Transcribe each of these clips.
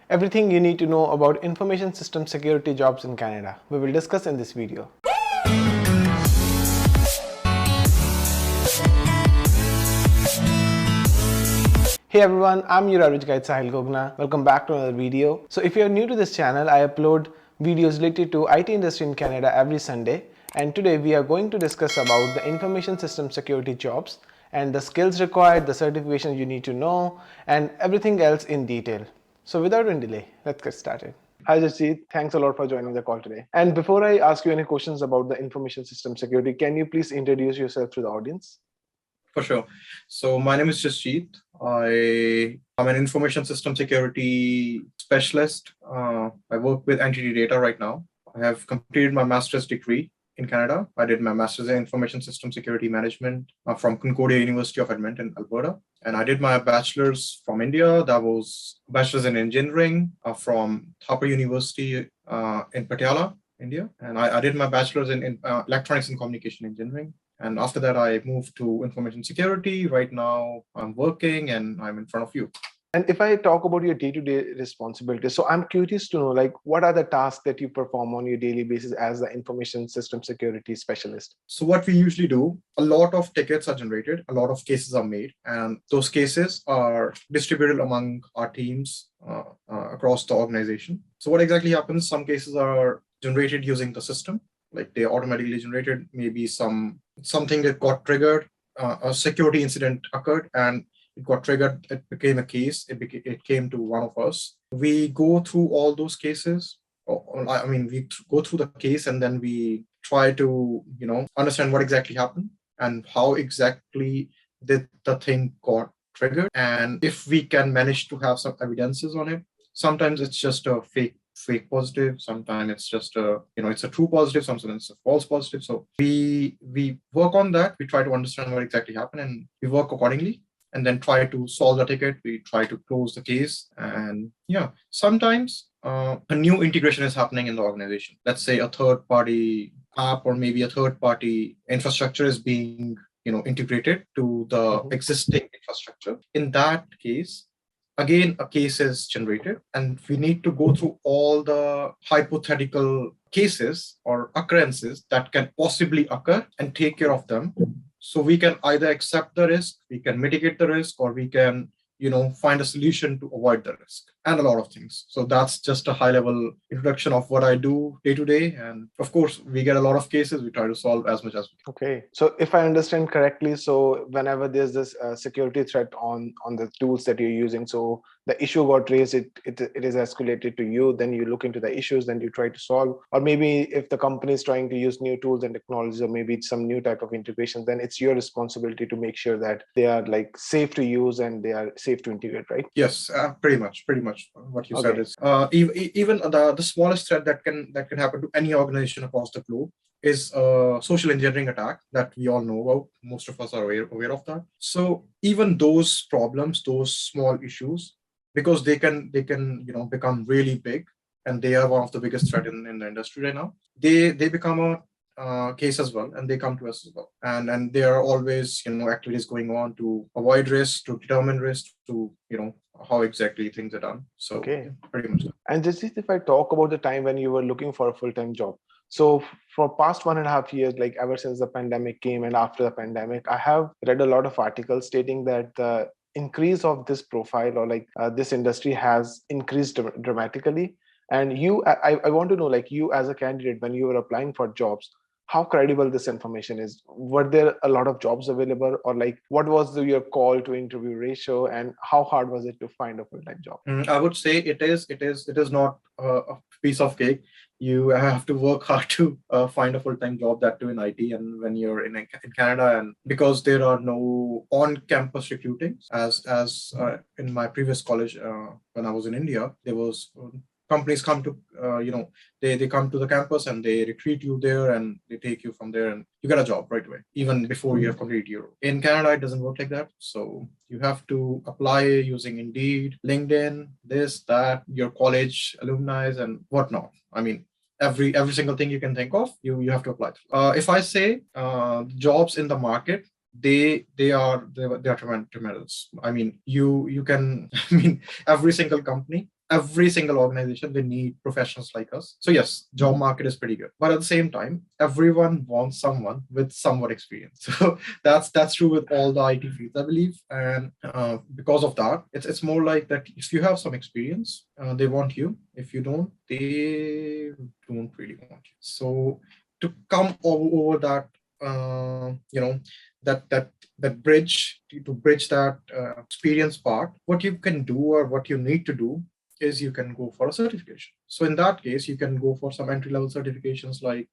Everything you need to know about information system security jobs in Canada, we will discuss in this video. Hey everyone, I'm your average guide Sahil Gogna. Welcome back to another video. So if you're new to this channel, I upload videos related to IT industry in Canada every Sunday. And today we are going to discuss about the information system security jobs and the skills required, the certifications you need to know, and everything else in detail. So without any delay, let's get started. Hi Jasjeet, thanks a lot for joining the call today. And before I ask you any questions about the information system security, can you please introduce yourself to the audience? For sure. So my name is Jasjeet. I'm an information system security specialist. I work with entity data right now. I have completed my master's degree in Canada. I did my master's in information system security management from Concordia University of Edmonton, Alberta. And I did my bachelor's from India. That was bachelor's in engineering from Thapar University in Patiala, India. And I did my bachelor's in electronics and communication engineering. And after that, I moved to information security. Right now, I'm working and I'm in front of you. And if I talk about your day-to-day responsibilities, so I'm curious to know, like, what are the tasks that you perform on your daily basis as the information system security specialist? So what we usually do, a lot of tickets are generated, a lot of cases are made, and those cases are distributed among our teams across the organization. So what exactly happens? Some cases are generated using the system. Like they automatically generated, maybe something that got triggered, a security incident occurred and it got triggered, it became a case, it came to one of us. We go through all those cases, we go through the case and then we try to, understand what exactly happened and how exactly did the thing got triggered. And if we can manage to have some evidences on it, sometimes it's just a fake positive, sometimes it's just it's a true positive, sometimes it's a false positive. So we work on that. We try to understand what exactly happened and we work accordingly and then try to solve the ticket. We try to close the case. And sometimes a new integration is happening in the organization. Let's say a third party app or maybe a third party infrastructure is being integrated to the existing infrastructure. In that case, again, a case is generated and we need to go through all the hypothetical cases or occurrences that can possibly occur and take care of them. So we can either accept the risk, we can mitigate the risk, or we can find a solution to avoid the risk, and a lot of things. So that's just a high level introduction of what I do day to day. And of course, we get a lot of cases, we try to solve as much as we can. Okay. So if I understand correctly, so whenever there's this security threat on the tools that you're using, so the issue got raised, it is escalated to you, then you look into the issues, then you try to solve. Or maybe if the company is trying to use new tools and technologies, or maybe it's some new type of integration, then it's your responsibility to make sure that they are like safe to use and they are safe to integrate, right? Yes, pretty much what you said is even the smallest threat that can happen to any organization across the globe is a social engineering attack that we all know about. Most of us are aware of that. So even those problems, those small issues, because they can become really big, and they are one of the biggest threat in the industry right now. They become a case as well, and they come to us as well. And there are always activities going on to avoid risk, to determine risk, to how exactly things are done. So okay, pretty much. And just if I talk about the time when you were looking for a full-time job, so for past 1.5 years, like ever since the pandemic came and after the pandemic, I have read a lot of articles stating that the increase of this profile or like this industry has increased dramatically. And I want to know, like, you as a candidate, when you were applying for jobs, how credible this information is. Were there a lot of jobs available, or like what was your call to interview ratio, and how hard was it to find a full-time job? I would say it is not a piece of cake. You have to work hard to find a full-time job, that too in IT, and when you're in Canada, and because there are no on-campus recruiting as in my previous college when I was in India, there was companies come to they come to the campus and they recruit you there and they take you from there and you get a job right away, even before you have completed your role. In Canada, it doesn't work like that. So you have to apply using Indeed, LinkedIn, this, that, your college alumni and whatnot. I mean, every single thing you can think of, you have to apply. If I say jobs in the market, they are tremendous. I mean, you can, I mean, every single company every single organization, they need professionals like us. So yes, job market is pretty good. But at the same time, everyone wants someone with somewhat experience. So that's true with all the IT fields, I believe. And because of that, it's more like that if you have some experience, they want you. If you don't, they don't really want you. So to come over that, that bridge, to bridge that experience part, what you can do or what you need to do is you can go for a certification. So in that case, you can go for some entry-level certifications like,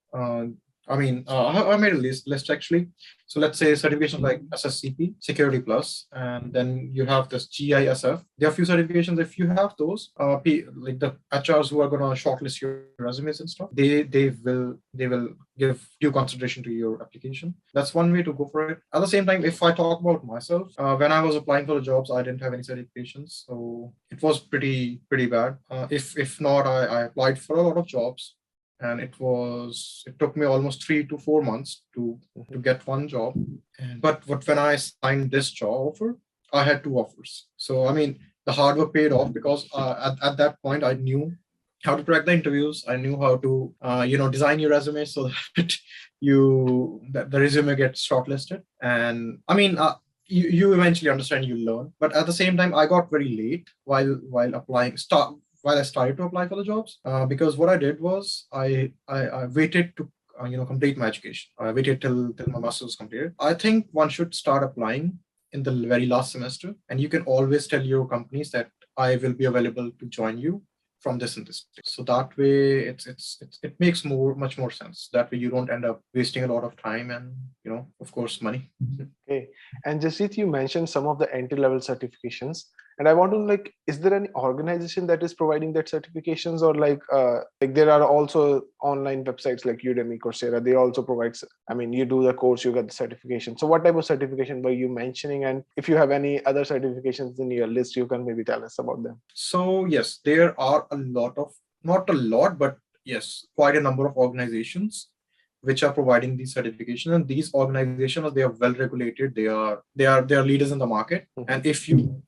I made a list actually. So let's say certifications like SSCP, Security Plus, and then you have this GISF. There are a few certifications. If you have those, like the HRs who are going to shortlist your resumes and stuff, they will give due consideration to your application. That's one way to go for it. At the same time, if I talk about myself, when I was applying for the jobs, I didn't have any certifications, so it was pretty bad. If not, I applied for a lot of jobs, and it took me almost 3 to 4 months to get one job. But when I signed this job offer, I had 2 offers. So I mean, the hard work paid off, because at that point I knew how to crack the interviews. I knew how to design your resume so that the resume gets shortlisted. And I mean, you eventually understand, you learn. But at the same time, I got very late while applying. While I started to apply for the jobs, because what I did was I waited to complete my education. I waited till my master's was completed. I think one should start applying in the very last semester, and you can always tell your companies that I will be available to join you from this and this. So that way, it makes much more sense. That way, you don't end up wasting a lot of time and of course, money. Okay. And Jasit, you mentioned some of the entry-level certifications. And I want to is there any organization that is providing that certifications, or like there are also online websites like Udemy, Coursera, they also provide, you do the course, you get the certification. So what type of certification were you mentioning? And if you have any other certifications in your list, you can maybe tell us about them. So yes, there are not a lot, but yes, quite a number of organizations which are providing these certifications, and these organizations, they are well regulated. They are leaders in the market. And if you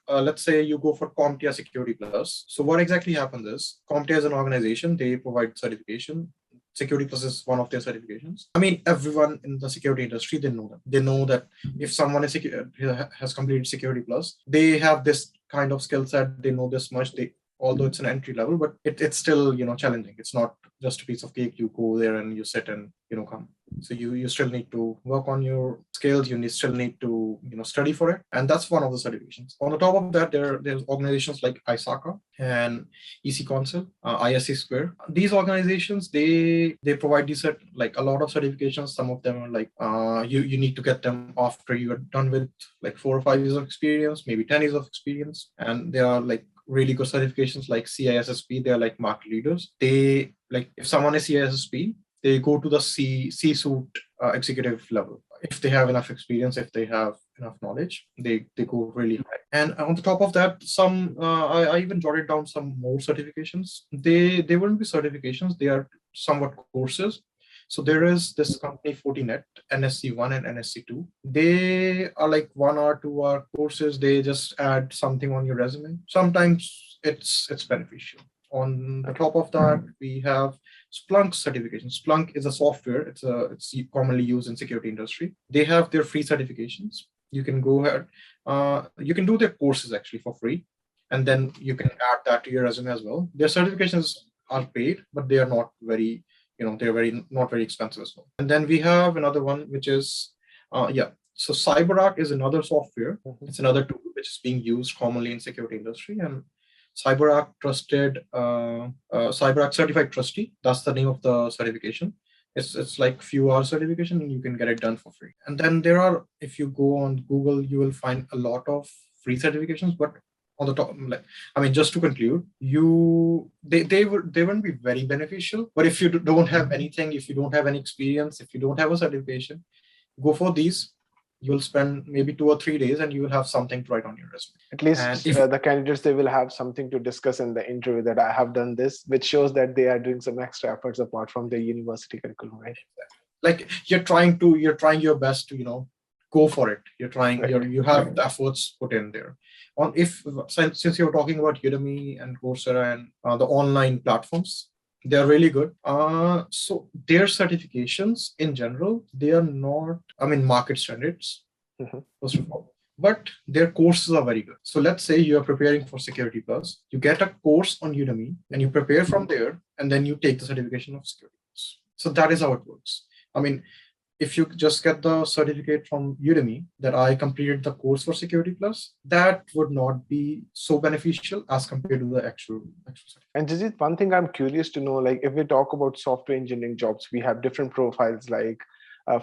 let's say you go for Comptia Security Plus. So what exactly happens is, Comptia is an organization. They provide certification. Security Plus is one of their certifications. I mean, everyone in the security industry, they know them. They know that if someone has completed Security Plus, they have this kind of skill set. They know this much. Although it's an entry level, but it's still challenging. It's not just a piece of cake. You go there and you sit and come. So you still need to work on your skills. You still need to study for it, and that's one of the certifications. On the top of that, there's organizations like ISACA and EC Council, ISC Square. These organizations, they provide these like a lot of certifications. Some of them are like you need to get them after you are done with like 4 or 5 years of experience, maybe 10 years of experience, and they are like really good certifications like CISSP. They're like market leaders. They like, if someone is CISSP, they go to the C-suite executive level. If they have enough experience, if they have enough knowledge, they go really high. And on the top of that, some I even jotted down some more certifications. They wouldn't be certifications. They are somewhat courses. So there is this company Fortinet NSE1 and NSE2. They are like 1 or 2 hour courses. They just add something on your resume. Sometimes it's beneficial. On the top of that, we have Splunk certification. Splunk is a software. It's commonly used in security industry. They have their free certifications. You can go ahead. You can do their courses actually for free, and then you can add that to your resume as well. Their certifications are paid, but they are not very they're not very expensive as well. And then we have another one, which is, so Cyberark is another software. It's another tool which is being used commonly in security industry. And Cyberark Cyberark Certified Trustee, that's the name of the certification. It's like few hours certification, and you can get it done for free. And then there are, if you go on Google, you will find a lot of free certifications, but on the top, just to conclude, they wouldn't be very beneficial. But if you don't have anything, if you don't have any experience, if you don't have a certification, go for these. You'll spend maybe 2 or 3 days, and you will have something to write on your resume. At least the candidates, they will have something to discuss in the interview, that I have done this, which shows that they are doing some extra efforts apart from their university curriculum, right? Like you're trying your best to go for it. You're trying, you have the efforts put in there. Since you're talking about Udemy and Coursera and the online platforms, they're really good. So their certifications in general, they are not, market standards, first of all, but their courses are very good. So let's say you are preparing for Security Plus, you get a course on Udemy and you prepare from there, and then you take the certification of Security Plus. So that is how it works. If you just get the certificate from Udemy that I completed the course for Security Plus, that would not be so beneficial as compared to the actual certificate. And this is one thing I'm curious to know, like if we talk about software engineering jobs, we have different profiles like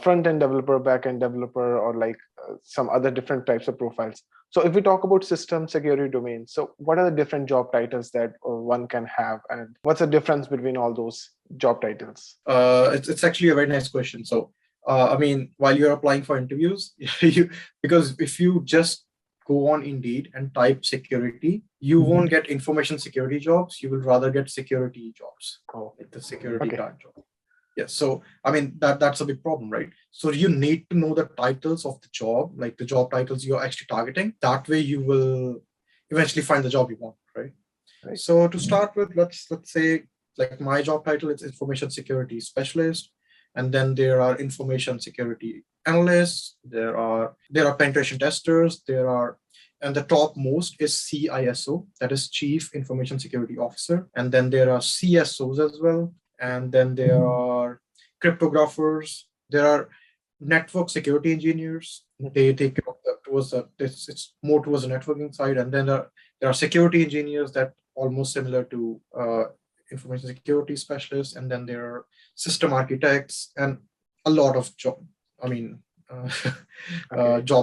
front-end developer, back-end developer, or like some other different types of profiles. So if we talk about system security domain, so what are the different job titles that one can have, and what's the difference between all those job titles? It's actually a very nice question. So while you're applying for interviews, because if you just go on Indeed and type security, you won't get information security jobs. You will rather get security jobs, like the security guard job. Yes. So, that's a big problem, right? So you need to know the titles of the job, like the job titles you're actually targeting. That way you will eventually find the job you want, right? So to start with, let's say like my job title is information security specialist. And then there are information security analysts. There are penetration testers. And the top most is CISO, that is Chief Information Security Officer. And then there are CSOs as well. And then there are cryptographers. There are network security engineers. They take it's more towards the networking side. And then there are security engineers that almost similar to information security specialists. And then there are system architects and a lot of job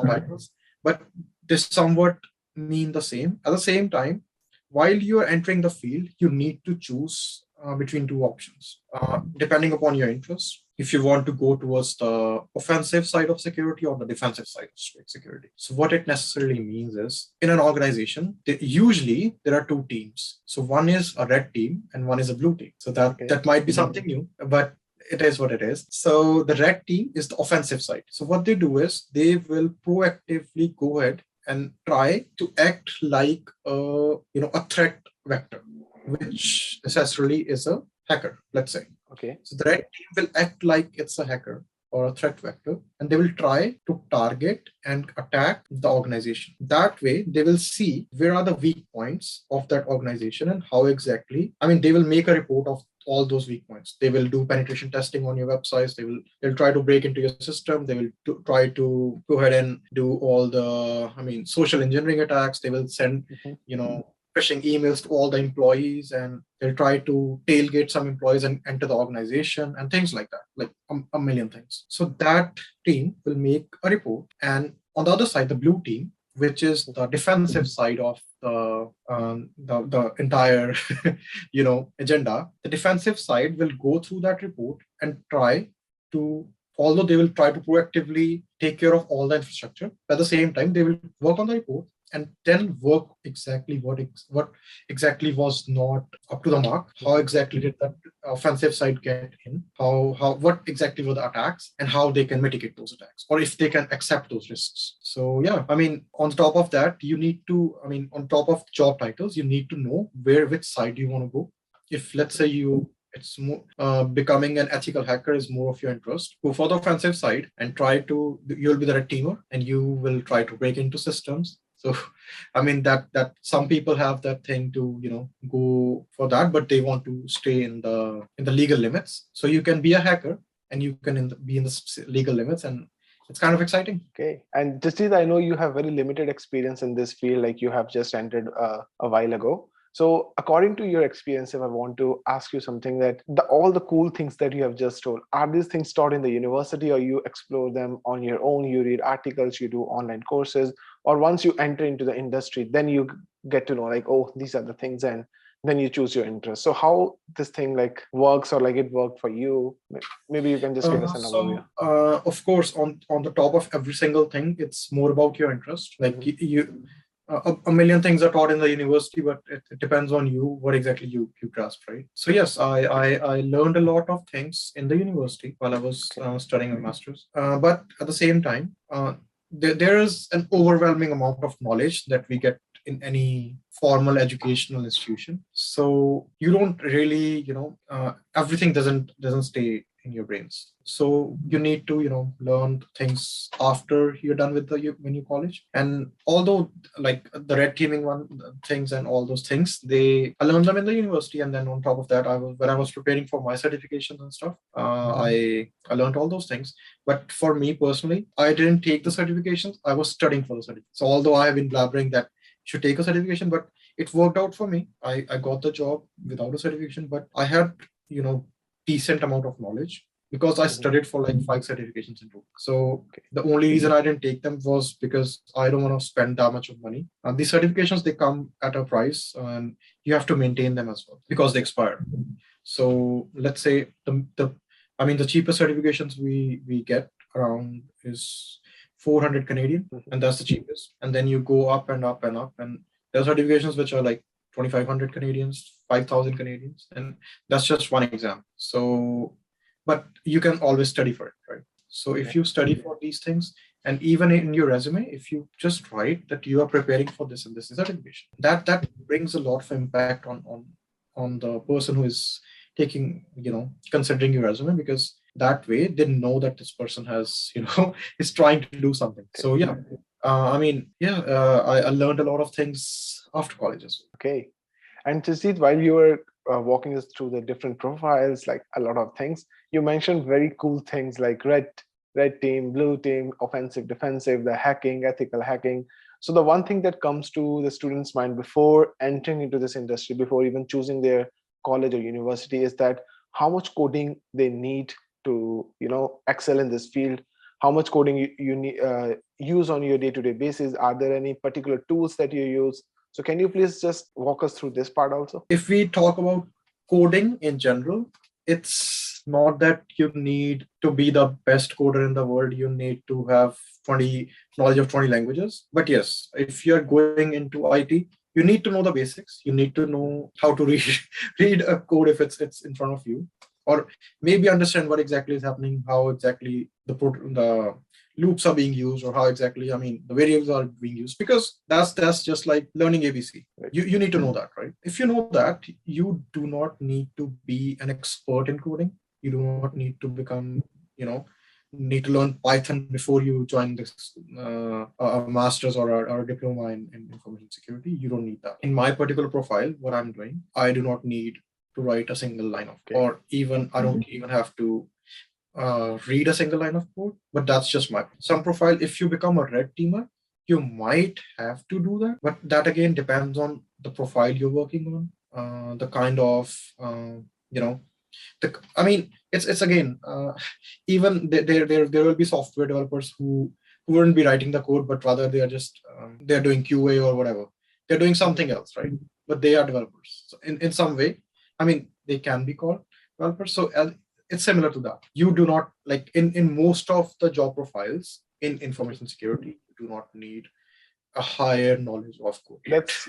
titles. But they somewhat mean the same. At the same time, while you are entering the field, you need to choose between two options, depending upon your interests. If you want to go towards the offensive side of security or the defensive side of security. So what it necessarily means is, in an organization, usually there are two teams. So one is a red team and one is a blue team. So that might be something new, but it is what it is. So the red team is the offensive side. So what they do is they will proactively go ahead and try to act like a threat vector, which necessarily is a hacker, let's say. Okay. So the red team will act like it's a hacker or a threat vector, and they will try to target and attack the organization. That way, they will see where are the weak points of that organization and how exactly, they will make a report of all those weak points. They will do penetration testing on your websites. They'll try to break into your system. They will try to go ahead and do all the, social engineering attacks. They will send, phishing emails to all the employees, and they'll try to tailgate some employees and enter the organization and things like that, like a million things. So that team will make a report. And on the other side, the blue team, which is the defensive side of the entire agenda, the defensive side will go through that report and although they will try to proactively take care of all the infrastructure, at the same time, they will work on the report and then work exactly what exactly was not up to the mark. How exactly did that offensive side get in? What exactly were the attacks, and how they can mitigate those attacks, or if they can accept those risks. So yeah, on top of that, you need to, on top of job titles, you need to know which side you want to go. If let's say it's more becoming an ethical hacker is more of your interest, go for the offensive side and you'll be the red teamer and you will try to break into systems. So, that some people have that thing to, go for that, but they want to stay in the legal limits. So you can be a hacker and you can be in the legal limits, and it's kind of exciting. Okay. And Jasdeep, I know you have very limited experience in this field, like you have just entered a while ago. So according to your experience, if I want to ask you something, that all the cool things that you have just told, are these things taught in the university, or you explore them on your own? You read articles, you do online courses, or once you enter into the industry, then you get to know like, oh, these are the things, and then you choose your interest. So how this thing like works, or like it worked for you? Maybe you can just give us an overview. Of course, on the top of every single thing, it's more about your interest. Like a million things are taught in the university, but it depends on you what exactly you grasp, right? So yes, I learned a lot of things in the university while I was studying a master's. But at the same time, there is an overwhelming amount of knowledge that we get in any formal educational institution. So you don't really, everything doesn't stay in your brains. So you need to, learn things after you're done with when you college. And although like the red teaming things and all those things, I learned them in the university. And then on top of that, when I was preparing for my certifications and stuff, I learned all those things. But for me personally, I didn't take the certifications. I was studying for the certificate. So although I have been blabbering that should take a certification, but it worked out for me. I got the job without a certification, but I had, decent amount of knowledge because I studied for like 5 certifications in total. So the only reason I didn't take them was because I don't want to spend that much of money. And these certifications, they come at a price and you have to maintain them as well because they expire. So let's say the cheapest certifications we get around is 400 Canadian, and that's the cheapest. And then you go up and up and up, and there are certifications which are like 2,500 Canadians, 5,000 Canadians, and that's just one exam. So, but you can always study for it, right? So if you study for these things, and even in your resume, if you just write that you are preparing for this and this certification, that brings a lot of impact on the person who is taking, considering your resume, because that way they know that this person has, is trying to do something. So yeah, I learned a lot of things after college as well. Okay. And Jasdeep, while you were walking us through the different profiles, like a lot of things, you mentioned very cool things like red team, blue team, offensive, defensive, the hacking, ethical hacking. So the one thing that comes to the student's mind before entering into this industry, before even choosing their college or university, is that how much coding they need to, excel in this field. How much coding you need, use on your day-to-day basis. Are there any particular tools that you use? So can you please just walk us through this part also? If we talk about coding in general, it's not that you need to be the best coder in the world. You need to have knowledge of 20 languages. But yes, if you're going into IT, you need to know the basics. You need to know how to read a code if it's in front of you, or maybe understand what exactly is happening, how exactly the loops are being used, or how exactly, the variables are being used, because that's just like learning ABC. You need to know that, right? If you know that, you do not need to be an expert in coding. You do not need to become, need to learn Python before you join this a master's or a diploma in information security. You don't need that. In my particular profile, what I'm doing, I do not need to write a single line of code, or even I don't even have to read a single line of code. But that's just some profile. If you become a red teamer, you might have to do that, but that again depends on the profile you're working on, the kind of it's again, even there will be software developers who wouldn't be writing the code, but rather they are just they're doing QA or whatever. They're doing something else, right? But they are developers. So in some way, they can be called developers. So it's similar to that. You do not, like in most of the job profiles in information security, you do not need a higher knowledge of code.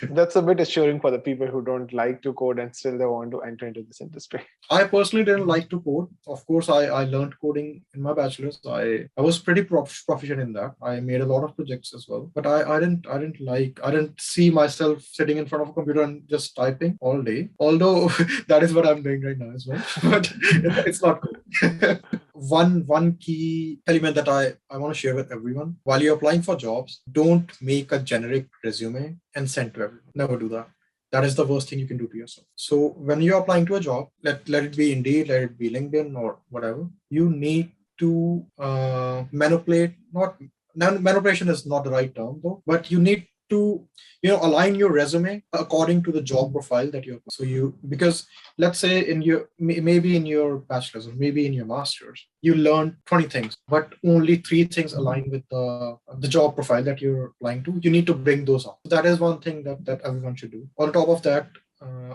That's a bit assuring for the people who don't like to code and still they want to enter into this industry. I personally didn't like to code. Of course, I learned coding in my bachelor's. I was pretty proficient in that. I made a lot of projects as well. But I didn't see myself sitting in front of a computer and just typing all day. Although that is what I'm doing right now as well. But it's not cool. One key element that I want to share with everyone: while you're applying for jobs, don't make a generic resume and send to everyone. Never do that. That is the worst thing you can do to yourself. So when you're applying to a job, let it be Indeed, let it be LinkedIn or whatever, you need to manipulate. Manipulation is not the right term though, but you need to align your resume according to the job profile that you're. So because let's say maybe in your bachelor's or maybe in your master's, you learn 20 things, but only 3 things align with the job profile that you're applying to. You need to bring those up. So that is one thing that everyone should do. On top of that,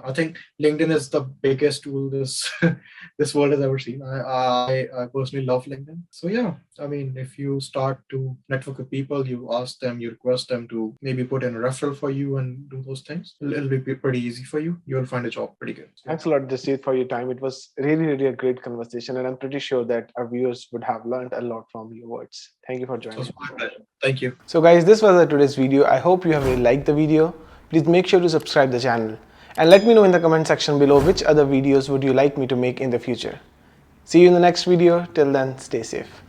I think LinkedIn is the biggest tool this world has ever seen. I personally love LinkedIn. So yeah, if you start to network with people, you ask them, you request them to maybe put in a referral for you and do those things, it'll be pretty easy for you. You'll find a job pretty good. So, thanks a lot, Jasdeep, for your time. It was really, really a great conversation, and I'm pretty sure that our viewers would have learned a lot from your words. Thank you for joining. it was my pleasure. Thank you. So guys, this was today's video. I hope you have really liked the video. please make sure to subscribe the channel. And let me know in the comment section below which other videos would you like me to make in the future. See you in the next video. Till then, stay safe.